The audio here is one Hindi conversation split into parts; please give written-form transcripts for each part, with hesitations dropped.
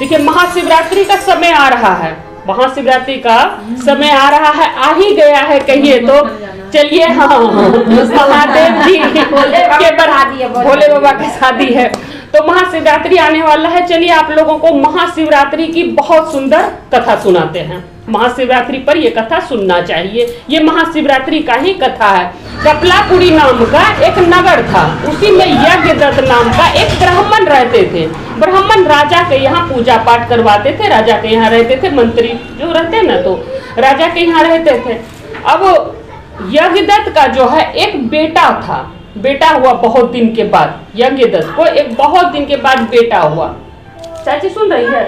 देखिए महाशिवरात्रि का समय आ रहा है, महाशिवरात्रि का समय आ रहा है, आ ही गया है कहिए तो। चलिए हाँ महादेव जी के भोले बाबा की शादी है तो महाशिवरात्रि आने वाला है। चलिए आप लोगों को महाशिवरात्रि की बहुत सुंदर कथा सुनाते हैं। महाशिवरात्रि पर यह कथा सुनना चाहिए। ये महाशिवरात्रि का ही कथा है। कपलापुरी नाम का एक नगर था, उसी में यज्ञदत्त नाम का एक ब्राह्मण रहते थे। ब्राह्मण राजा के यहाँ पूजा पाठ करवाते थे, राजा के यहाँ रहते थे, मंत्री जो रहते ना तो राजा के यहाँ रहते थे। अब यज्ञदत्त का जो है एक बेटा था, बेटा हुआ बहुत दिन के बाद, यज्ञदत्त को एक बहुत दिन के बाद बेटा हुआ। चाची सुन रही है?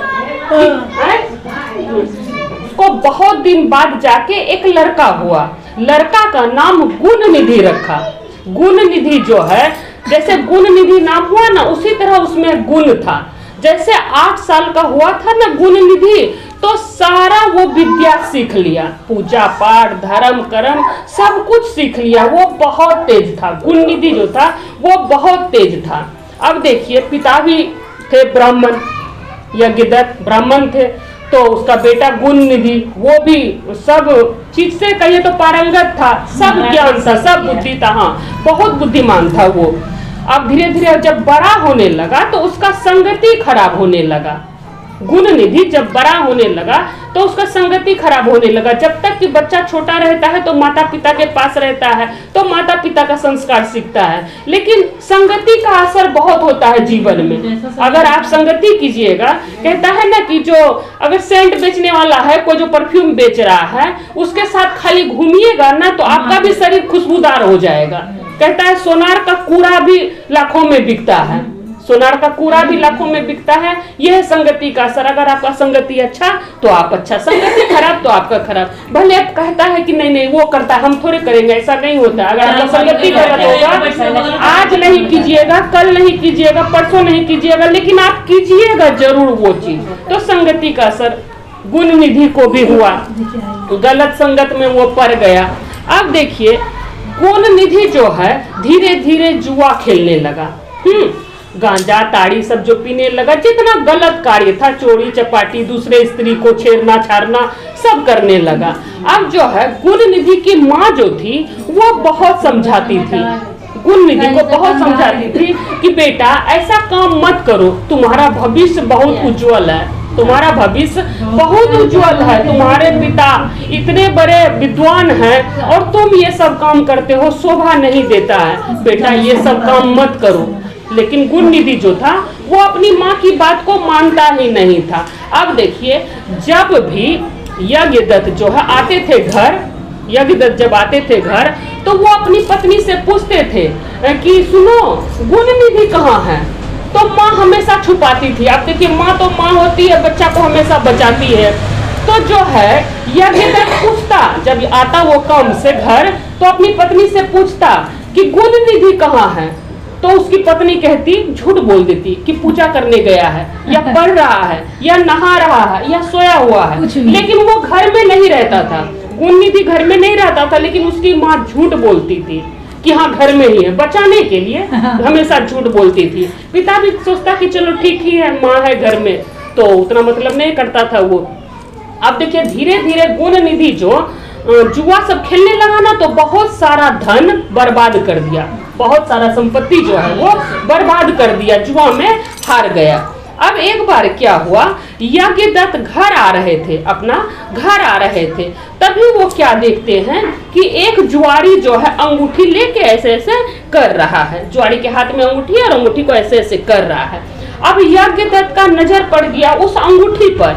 उसको बहुत दिन बाद जाके एक लड़का हुआ, लड़का का नाम गुण निधि रखा। गुण निधि जो है, जैसे गुण निधि नाम हुआ ना उसी तरह उसमें गुण था। जैसे 8 साल का हुआ था ना गुण निधि, तो सारा वो विद्या सीख लिया, पूजा पाठ धर्म कर्म सब कुछ सीख लिया। वो बहुत तेज था, गुण निधि जो था वो बहुत तेज था। अब देखिए पिता भी थे ब्राह्मण, यज्ञदत्त ब्राह्मण थे, तो उसका बेटा गुण निधि वो भी सब चीज से कहिए तो पारंगत था, सब ज्ञान था, सब बुद्धि था, हाँ बहुत बुद्धिमान था वो। अब धीरे धीरे जब बड़ा होने लगा तो उसका संगति खराब होने लगा। गुण निधि जब बड़ा होने लगा तो उसका संगति खराब होने लगा। जब तक कि बच्चा छोटा रहता है तो माता पिता के पास रहता है, तो माता पिता का संस्कार सीखता है, लेकिन संगति का असर बहुत होता है जीवन में। अगर आप संगति कीजिएगा, कहता है ना कि जो अगर सेंट बेचने वाला है, कोई जो परफ्यूम बेच रहा है, उसके साथ खाली घूमिएगा ना तो आपका भी शरीर खुशबूदार हो जाएगा। कहता है सोनार का कूड़ा भी लाखों में बिकता है, सोनार का कूड़ा भी लाखों में बिकता है। यह है संगति का असर। अगर आपका संगति अच्छा तो आप अच्छा, संगति खराब तो आपका खराब। भले आप कहता है कि नहीं नहीं वो करता है हम थोड़े करेंगे, ऐसा नहीं होता। अगर आपका संगति गलत होगा, आज नहीं कीजिएगा, कल नहीं कीजिएगा, परसों नहीं कीजिएगा, लेकिन आप कीजिएगा जरूर वो चीज। तो संगति का असर गुण निधि को भी हुआ, गलत संगत में वो पड़ गया। अब देखिए गुण निधि जो है धीरे धीरे जुआ खेलने लगा, गांजा ताड़ी सब जो पीने लगा, जितना गलत कार्य था, चोरी चपाटी, दूसरे स्त्री को छेड़ना छाड़ना सब करने लगा। अब जो है गुण निधि की माँ जो थी वो बहुत समझाती थी, गुण निधि को बहुत समझाती थी कि बेटा ऐसा काम मत करो, तुम्हारा भविष्य बहुत उज्जवल है, तुम्हारा भविष्य बहुत उज्जवल है, तुम्हारे पिता इतने बड़े विद्वान हैं और तुम ये सब काम करते हो, शोभा नहीं देता है, बेटा ये सब काम मत करो। लेकिन गुण निधि जो था वो अपनी माँ की बात को मानता ही नहीं था। अब देखिए जब भी यज्ञदत्त जो है आते थे घर, यज्ञदत्त जब आते थे घर तो वो अपनी पत्नी से पूछते थे कि सुनो गुण निधि कहाँ है, तो माँ हमेशा छुपाती थी। आप देखिए माँ तो माँ होती है, बच्चा को हमेशा बचाती है। तो जो है यज्ञदत्त पूछता, जब आता वो काम से घर तो अपनी पत्नी से पूछता कि गुण निधि कहाँ है, तो उसकी पत्नी कहती, झूठ बोल देती कि पूजा करने गया है या पढ़ रहा है या नहा रहा है या सोया हुआ है, लेकिन वो घर में नहीं रहता था। गुण निधि घर में नहीं रहता था, लेकिन उसकी माँ झूठ बोलती थी कि हाँ घर में ही है, बचाने के लिए हमेशा झूठ बोलती थी। पिता भी सोचता कि चलो ठीक ही है, माँ है घर में, तो उतना मतलब नहीं करता था वो। अब देखिए धीरे धीरे गुण निधि जो जुआ सब खेलने लगा ना तो बहुत सारा धन बर्बाद कर दिया, बहुत सारा संपत्ति जो है वो बर्बाद कर दिया, जुआ में हार गया। अब एक बार क्या हुआ, यज्ञदत्त घर आ रहे थे, अपना घर आ रहे थे, तभी वो क्या देखते हैं कि एक जुआरी जो है अंगूठी लेके ऐसे ऐसे कर रहा है, जुआरी के हाथ में अंगूठी और अंगूठी को ऐसे ऐसे कर रहा है। अब यज्ञदत्त का नजर पड़ गया उस अंगूठी पर।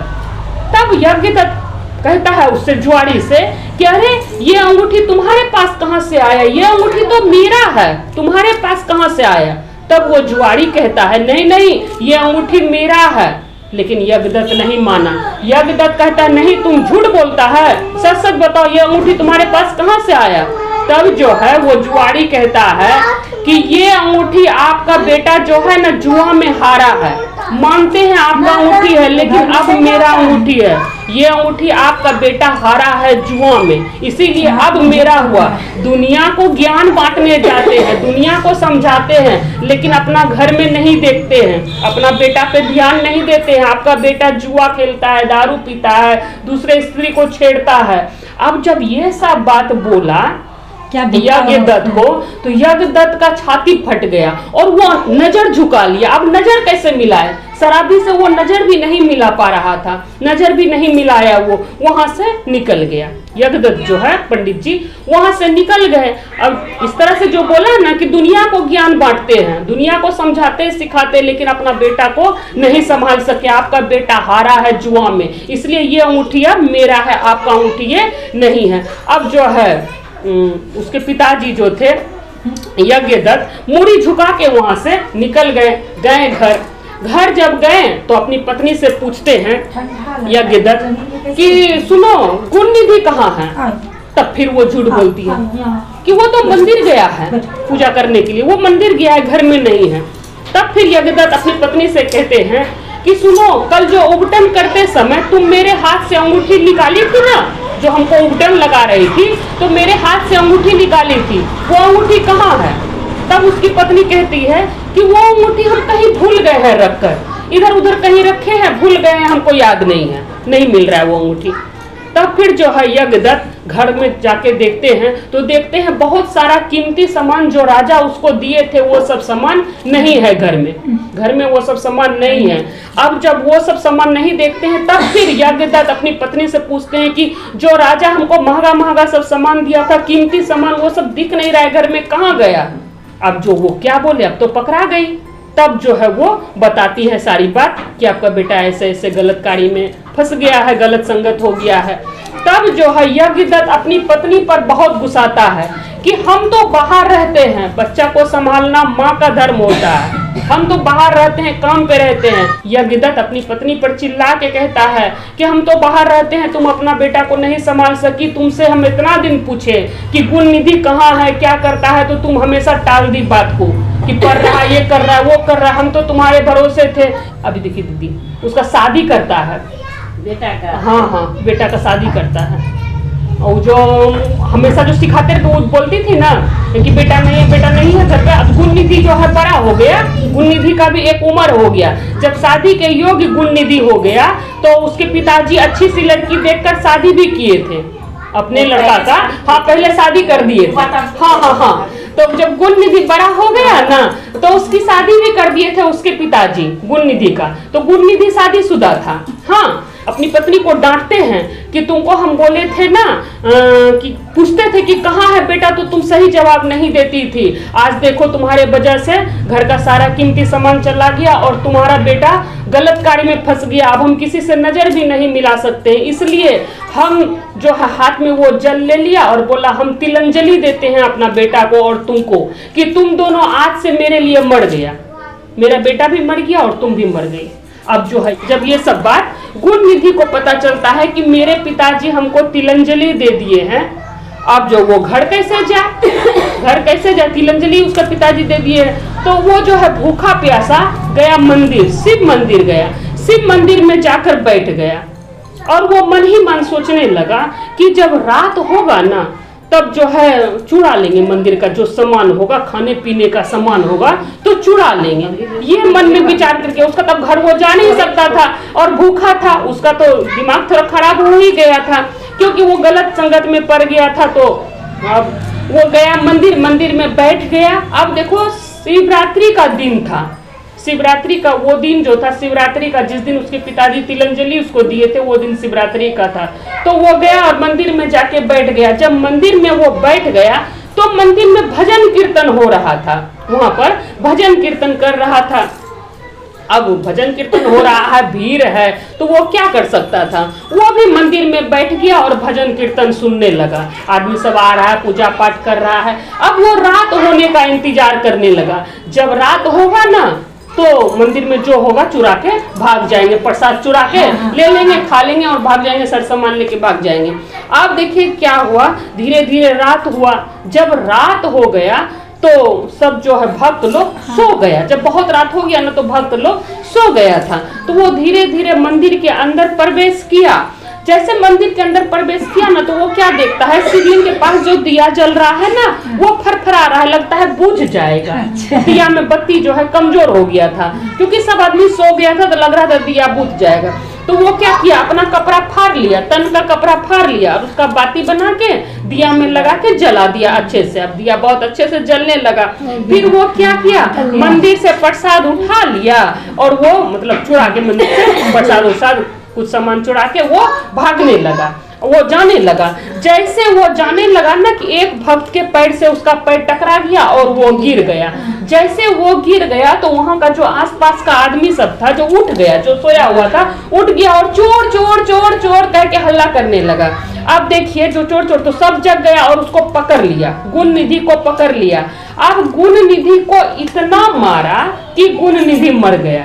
तब यज्ञदत्त कहता है उससे, जुआरी से, कि अरे ये अंगूठी तुम्हारे पास कहाँ से आया, ये अंगूठी तो मेरा है, तुम्हारे पास कहाँ से आया। तब वो जुआरी कहता है नहीं नहीं ये अंगूठी मेरा है, लेकिन यज्ञदत्त नहीं माना। यज्ञदत्त कहता है नहीं तुम झूठ बोलता है, सच सच बताओ ये अंगूठी तुम्हारे पास कहाँ से आया। तब जो है वो जुआरी कहता है कि ये अंगूठी आपका बेटा जो है ना जुआ में हारा है, मानते हैं आपका अंगूठी है लेकिन अब मेरा अंगूठी है, ये अंगूठी आपका बेटा हारा है जुआ में, इसीलिए अब मेरा हुआ। दुनिया को ज्ञान बांटने जाते हैं, दुनिया को समझाते हैं, लेकिन अपना घर में नहीं देखते हैं, अपना बेटा पे ध्यान नहीं देते हैं। आपका बेटा जुआ खेलता है, दारू पीता है, दूसरे स्त्री को छेड़ता है। अब जब ये सब बात बोला यज्ञदत्त को, तो यज्ञदत्त का छाती फट गया और वो नजर झुका लिया। अब नजर कैसे मिलाए, शराबी से वो नजर भी नहीं मिला पा रहा था, नजर भी नहीं मिलाया, वो वहां से निकल गया। यज्ञदत्त जो है पंडित जी वहां से निकल गए। अब इस तरह से जो बोला ना कि दुनिया को ज्ञान बांटते हैं, दुनिया को समझाते सिखाते, लेकिन अपना बेटा को नहीं संभाल सके। आपका बेटा हारा है जुआ में, इसलिए ये अंगूठी अब मेरा है, आपका अंगूठी ये नहीं है। अब जो है उसके पिताजी जो थे यज्ञदत्त मुड़ी झुका के वहां से निकल गए घर जब गए तो अपनी पत्नी से पूछते हैं यज्ञदत्त कि सुनो गुण निधि कहाँ है। तब फिर वो झूठ बोलती है कि वो तो मंदिर गया है पूजा करने के लिए, वो मंदिर गया है, घर में नहीं है। तब फिर यज्ञदत्त अपनी पत्नी से कहते हैं कि सुनो कल जो उबटन करते समय तुम मेरे हाथ से अंगूठी निकाली थी ना, जो हमको उबटन लगा रही थी तो मेरे हाथ से अंगूठी निकाली थी, वो अंगूठी कहाँ है। तब उसकी पत्नी कहती है कि वो अंगूठी हम कहीं भूल गए हैं रखकर, इधर उधर कहीं रखे हैं, भूल गए हैं, हमको याद नहीं है, नहीं मिल रहा है वो अंगूठी। तब फिर जो है यज्ञदत्त घर में जाके देखते हैं तो देखते हैं बहुत सारा कीमती सामान जो राजा उसको दिए थे वो सब सामान नहीं है घर में वो सब सामान नहीं है। अब जब वो सब सामान नहीं देखते हैं तब फिर यज्ञदत्त अपनी पत्नी से पूछते हैं कि जो राजा हमको महंगा महंगा सब सामान दिया था, कीमती सामान, वो सब दिख नहीं रहा है घर में, कहाँ गया। अब जो वो क्या बोले, अब तो पकड़ा गई। तब जो है वो बताती है सारी बात कि आपका बेटा ऐसे ऐसे गलत कार्य में फंस गया है, गलत संगत हो गया है। तब जो है यज्ञदत्त अपनी पत्नी पर बहुत गुस्साता है कि हम तो बाहर रहते हैं, बच्चा को संभालना माँ का धर्म होता है, हम तो बाहर रहते हैं, काम पे रहते हैं। यज्ञदत्त अपनी पत्नी पर चिल्ला के कहता है कि हम तो बाहर रहते हैं, तुम अपना बेटा को नहीं संभाल सकी, तुमसे हम इतना दिन पूछे कि गुण निधि कहाँ है, क्या करता है, तो तुम हमेशा टाल दी बात को कि पढ़ रहा, ये कर रहा है, वो कर रहा है, हम तो तुम्हारे भरोसे थे। अभी देखिए दीदी उसका शादी करता है बेटा का, हाँ बेटा का शादी करता है। और जो हमेशा जो सिखाते थे वो बोलती थी ना कि बेटा नहीं है घर पे। अब गुण निधि जो है बड़ा हो गया, गुण निधि का भी एक उम्र हो गया, जब शादी के योग्य गुण निधि हो गया तो उसके पिताजी अच्छी सी लड़की देखकर शादी भी किए थे अपने लड़का का। हाँ पहले शादी कर दिए थे, हाँ। तो जब गुण निधि बड़ा हो गया ना तो उसकी शादी भी कर दिए थे उसके पिताजी गुण निधि का। तो गुण निधि शादीशुदा था। हाँ अपनी पत्नी को डांटते हैं कि तुमको हम बोले थे ना कि पूछते थे कि कहाँ है बेटा, तो तुम सही जवाब नहीं देती थी। आज देखो तुम्हारे वजह से घर का सारा कीमती सामान चला गया और तुम्हारा बेटा गलत कार्य में फंस गया। अब हम किसी से नजर भी नहीं मिला सकते, इसलिए हम जो है हाथ में वो जल ले लिया और बोला हम तिलंजलि देते हैं अपना बेटा को और तुमको कि तुम दोनों आज से मेरे लिए मर गया, मेरा बेटा भी मर गया और तुम भी मर गई। अब जो है जब ये सब बात गुण निधि को पता चलता है कि मेरे पिताजी हमको तिलंजलि दे दिए हैं, अब जो वो घर कैसे जाए, तिलंजलि उसका पिताजी दे दिए। तो वो जो है भूखा प्यासा गया मंदिर, शिव मंदिर गया, शिव मंदिर में जाकर बैठ गया और वो मन ही मन सोचने लगा कि जब रात होगा ना तब जो है चुरा लेंगे, मंदिर का जो सामान होगा, खाने पीने का सामान होगा तो चुरा लेंगे। ये मन में विचार करके उसका तब घर वो जा नहीं सकता था और भूखा था, उसका तो दिमाग थोड़ा खराब हो ही गया था क्योंकि वो गलत संगत में पड़ गया था। तो अब वो गया मंदिर में बैठ गया। अब देखो शिवरात्रि का दिन था, शिवरात्रि का वो दिन जो था, शिवरात्रि का जिस दिन उसके पिताजी तिलंजलि उसको दिए थे वो दिन शिवरात्रि का था। तो वो गया और मंदिर में जाके बैठ गया। जब मंदिर में वो बैठ गया तो मंदिर में भजन कीर्तन हो रहा था, वहां पर भजन कीर्तन कर रहा था। अब भजन कीर्तन हो रहा है, भीड़ है, तो वो क्या कर सकता था, वो भी मंदिर में बैठ गया और भजन कीर्तन सुनने लगा। आदमी सब आ रहा है, पूजा पाठ कर रहा है। अब वो रात होने का इंतजार करने लगा, जब रात होगा ना तो मंदिर में जो होगा चुरा के भाग जाएंगे, प्रसाद चुरा के ले लेंगे, खा लेंगे और भाग जाएंगे, सर सामान लेके भाग जाएंगे। अब देखिए क्या हुआ, धीरे धीरे रात हुआ। जब रात हो गया तो सब जो है भक्त लोग सो गया। जब बहुत रात हो गया ना तो भक्त लोग सो गया था। तो वो धीरे धीरे मंदिर के अंदर प्रवेश किया। जैसे मंदिर के अंदर प्रवेश किया ना तो वो क्या देखता है, शिवलिंग के पास जो दिया जल रहा है ना वो फरफरा रहा है, लगता है बुझ जाएगा। दिया में बत्ती जो है कमजोर हो गया था, क्योंकि सब आदमी सो गया था तो लग रहा था दिया बुझ जाएगा। तो वो क्या किया, अपना कपड़ा फाड़ लिया, तन का कपड़ा फाड़ लिया और उसका बाती बना के दिया में लगा के जला दिया अच्छे से। अब दिया बहुत अच्छे से जलने लगा। फिर वो क्या किया, मंदिर से प्रसाद उठा लिया और वो मतलब चुरा के मंदिर से प्रसाद कुछ सामान चुरा के वो भागने लगा, वो जाने लगा। जैसे वो जाने लगा ना कि एक भक्त के पैर से उसका पैर टकरा गया और वो गिर गया। जैसे वो गिर गया तो वहां का जो आसपास का आदमी सब था जो उठ गया, जो सोया हुआ था उठ गया और चोर चोर चोर चोर करके हल्ला करने लगा। अब देखिए जो चोर चोर तो सब जग गया और उसको पकड़ लिया, गुण निधि को पकड़ लिया। अब गुण निधि को इतना मारा कि गुण निधि मर गया।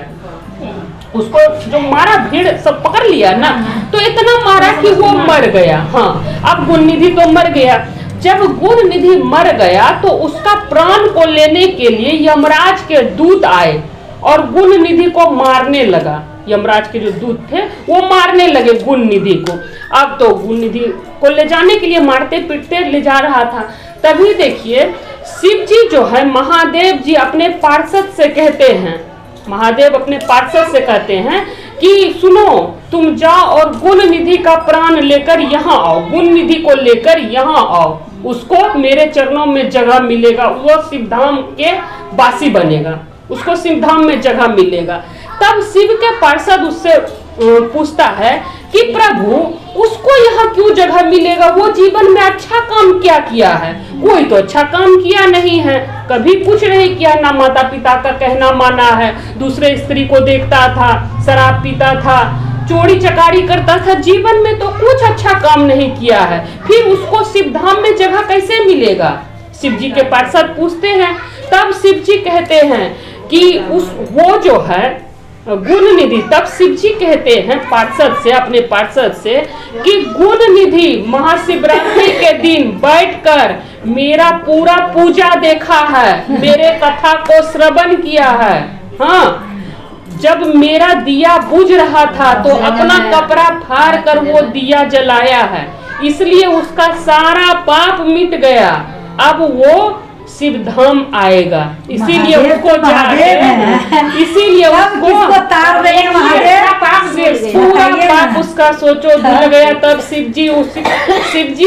उसको जो मारा, भीड़ सब पकड़ लिया ना तो इतना मारा कि वो मर गया। हाँ, अब गुण निधि तो मर गया। जब गुण निधि मर गया तो उसका प्राण को लेने के लिए यमराज के दूत आए और गुण निधि को मारने लगा। यमराज के जो दूत थे वो मारने लगे गुण निधि को। अब तो गुण निधि को ले जाने के लिए मारते पीटते ले जा रहा था। तभी देखिए शिव जी जो है, महादेव जी अपने पार्षद से कहते हैं, महादेव अपने पार्षद से कहते हैं कि सुनो, तुम जाओ और गुण निधि का प्राण लेकर यहाँ आओ, गुण निधि को लेकर यहाँ आओ, उसको मेरे चरणों में जगह मिलेगा, वो शिवधाम के वासी बनेगा, उसको शिवधाम में जगह मिलेगा। तब शिव के पार्षद उससे पूछता है कि प्रभु उसको यहाँ क्यों जगह मिलेगा, वो जीवन में अच्छा काम क्या किया है? कोई तो अच्छा काम किया नहीं है, कभी कुछ नहीं किया, ना माता पिता का कहना माना है, दूसरे स्त्री को देखता था, शराब पीता था, चोरी चकारी करता था, जीवन में तो कुछ अच्छा काम नहीं किया है, फिर उसको शिवधाम में जगह कैसे मिलेगा? शिव जी के पार्षद पूछते हैं। तब शिव जी कहते हैं कि वो जो है गुण निधि, तब शिव जी कहते हैं पार्षद से, अपने पार्षद से कि गुण निधि महाशिवरात्रि के दिन बैठकर मेरा पूरा पूजा देखा है, मेरे कथा को श्रवण किया है। हाँ, जब मेरा दिया बुझ रहा था तो अपना कपड़ा फाड़ कर वो दिया जलाया है, इसलिए उसका सारा पाप मिट गया। अब वो शिवधाम आएगा, इसीलिए उसको इसीलिए उसको तार देंगे पूरा पाप उसका सोचो धुल गया। तब शिव जी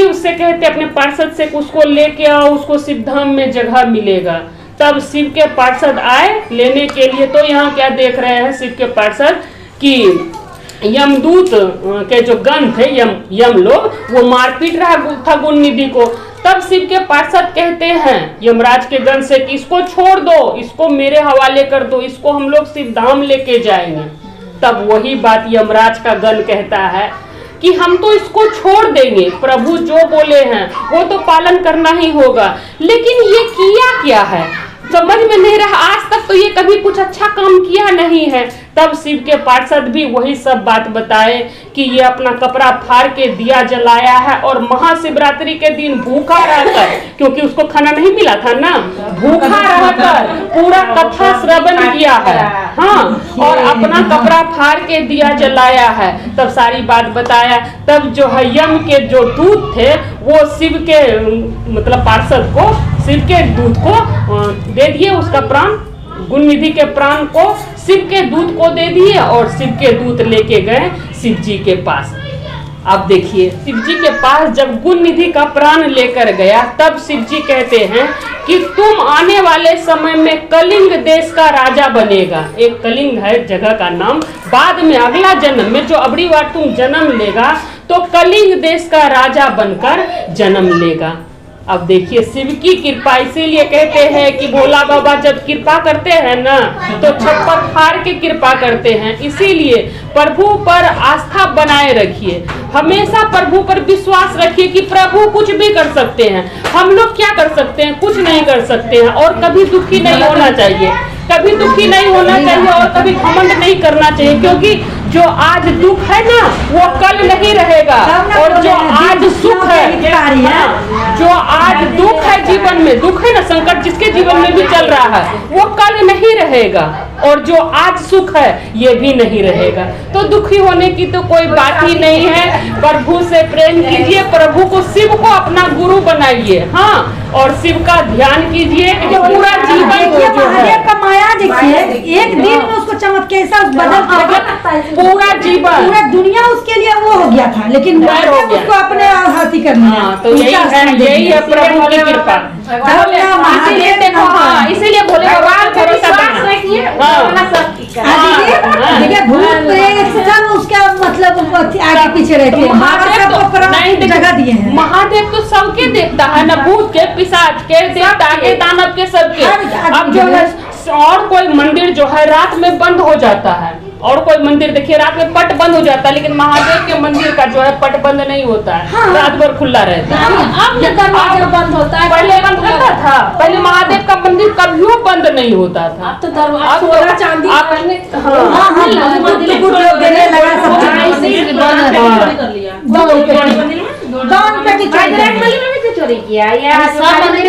उससे कहते अपने पार्षद से उसको लेके आओ, उसको शिवधाम में जगह मिलेगा। तब शिव के पार्षद आए लेने के लिए। तो यहाँ क्या देख रहे हैं शिव के पार्षद कि यमदूत के जो गण थे, यम लोग, वो मारपीट रहा था गुण निधि को। तब शिव के पार्षद कहते हैं यमराज के गण से कि इसको छोड़ दो, इसको मेरे हवाले कर दो, इसको हम लोग शिवधाम लेके जाएंगे। तब वही बात यमराज का गण कहता है कि हम तो इसको छोड़ देंगे, प्रभु जो बोले हैं वो तो पालन करना ही होगा, लेकिन ये किया क्या है समझ में नहीं रहा, आज तक तो ये कभी कुछ अच्छा काम किया नहीं है। तब शिव के पार्षद भी वही सब बात बताए कि ये अपना कपड़ा फाड़ के दिया जलाया है और महाशिवरात्रि के दिन भूखा रहकर, क्योंकि उसको खाना नहीं मिला था ना, भूखा रहकर पूरा कथा श्रवण किया है। हाँ, और अपना कपड़ा फाड़ के दिया जलाया है। तब सारी बात बताया। तब जो है यम के जो दूत थे वो शिव के मतलब पार्षद को, शिव के दूत को दे दिए उसका प्राण, गुण निधि के प्राण को शिव के दूत को दे दिए और शिव के दूत लेके गए शिव जी के पास। अब देखिए शिव जी के पास जब गुण निधि का प्राण लेकर गया तब शिव जी कहते हैं कि तुम आने वाले समय में कलिंग देश का राजा बनेगा। एक कलिंग है जगह का नाम, बाद में अगला जन्म में जो अबरी बार तुम जन्म लेगा तो कलिंग देश का राजा बनकर जन्म लेगा। अब देखिए शिव की कृपा, इसीलिए कहते हैं कि भोला बाबा जब कृपा करते हैं ना तो छप्पर फाड़ के कृपा करते हैं। इसीलिए प्रभु पर आस्था बनाए रखिए, हमेशा प्रभु पर विश्वास रखिए कि प्रभु कुछ भी कर सकते हैं। हम लोग क्या कर सकते हैं? कुछ नहीं कर सकते हैं। और कभी दुखी नहीं होना चाहिए, कभी दुखी नहीं होना चाहिए और कभी घमंड नहीं करना चाहिए, क्योंकि जो आज दुख है ना वो कल नहीं रहेगा, और जो आज सुख है, जो आज दुख है जीवन में, दुख है ना, संकट जिसके जीवन में भी चल रहा है वो कल नहीं रहेगा, और जो आज सुख है ये भी नहीं रहेगा। तो दुखी होने की तो कोई बात ही नहीं है। प्रभु से प्रेम कीजिए, प्रभु को, शिव को अपना गुरु बनाइए, हाँ, और शिव का ध्यान कीजिए। पूरा जीवन महादेव का माया देखिए, एक दिन में उसको कैसा बदल पूरा जीवन, पूरा दुनिया उसके लिए वो हो गया था, लेकिन उसको अपने हाथी कर लिया। तो यही है प्रभु की कृपा। इसीलिए देखो, हाँ, इसीलिए भोले बाबा देखिए भूत प्रेत सब उसका मतलब आगे पीछे रहते हैं, जगह दिए हैं। महादेव तो सबके देखता है ना, भूत के, पिशाच के, देवता के, दानव के, सबके। अब जो है और कोई मंदिर जो है रात में बंद हो जाता है, और कोई मंदिर देखिए रात में पट बंद हो जाता है, लेकिन महादेव के मंदिर का जो है पट बंद नहीं होता है, हाँ। रात भर खुला रहता है। अब दरवाजा बंद होता है, पहले बंद होता था, पहले महादेव का मंदिर कभी बंद नहीं होता था। अब तो दरवाजा सोना चांदी चोरी किया या चोरी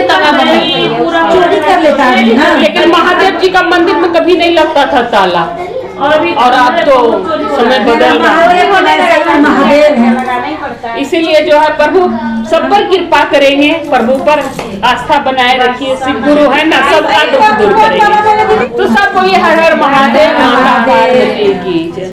कर लेता है। लेकिन महादेव जी का मंदिर में कभी नहीं लगता था ताला, और अब तो समय बदल रहा है। महादेव है, इसीलिए जो है प्रभु सब पर कृपा करेंगे, प्रभु पर आस्था बनाए रखिए। शिव गुरु है ना, सबका दुख दूर करेंगे। तो सबको ये हर हर महादेव, माता पार्वती की जय।